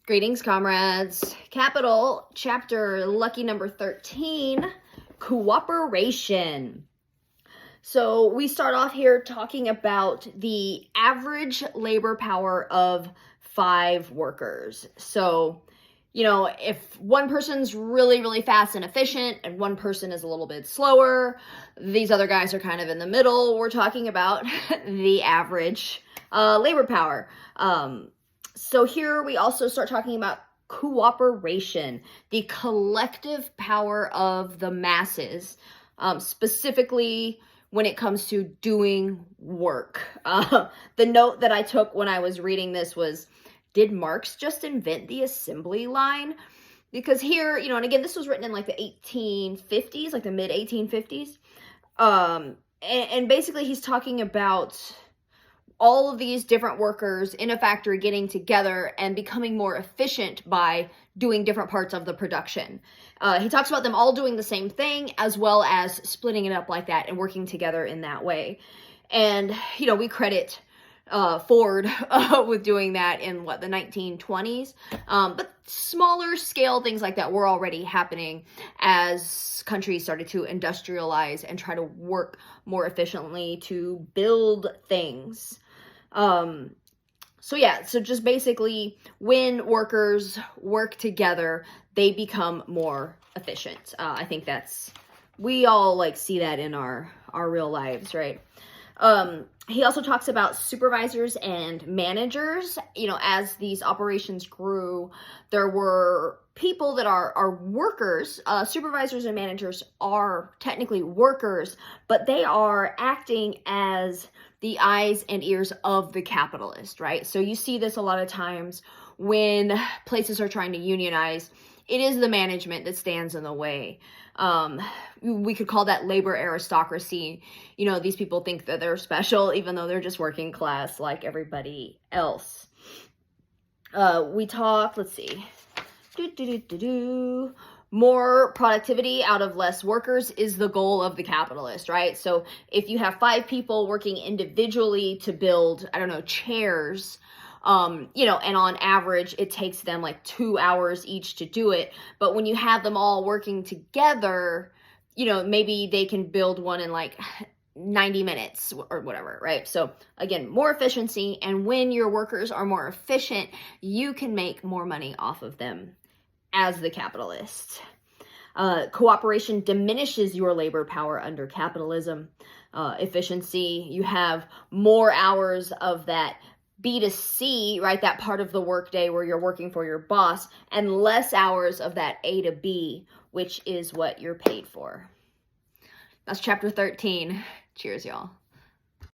Greetings, comrades. Capital, chapter lucky number 13, cooperation. So we start off here talking about the average labor power of 5 workers. So, if one person's really, really fast and efficient and one person is a little bit slower, these other guys are kind of in the middle. We're talking about the average labor power. So here we also start talking about cooperation, the collective power of the masses, specifically when it comes to doing work. The note that I took when I was reading this was, did Marx just invent the assembly line? Because here, and again, this was written in like the 1850s, like the mid 1850s. And basically he's talking about all of these different workers in a factory getting together and becoming more efficient by doing different parts of the production. He talks about them all doing the same thing as well as splitting it up like that and working together in that way. And, we credit Ford with doing that in the 1920s. But smaller scale things like that were already happening as countries started to industrialize and try to work more efficiently to build things. So just basically when workers work together, they become more efficient. I think we all see that in our real lives, right? He also talks about supervisors and managers. As these operations grew, there were people that are workers. Supervisors and managers are technically workers, but they are acting as the eyes and ears of the capitalist, right? So you see this a lot of times when places are trying to unionize. It is the management that stands in the way. We could call that labor aristocracy. These people think that they're special, even though they're just working class like everybody else. We talk, let's see. More productivity out of less workers is the goal of the capitalist, right? So if you have 5 people working individually to build, chairs, and on average, it takes them 2 hours each to do it. But when you have them all working together, maybe they can build one in 90 minutes or whatever, right? So again, more efficiency. And when your workers are more efficient, you can make more money off of them as the capitalist. Cooperation diminishes your labor power under capitalism. Efficiency, you have more hours of that B2C, right? That part of the workday where you're working for your boss, and less hours of that A to B, which is what you're paid for. That's chapter 13. Cheers, y'all.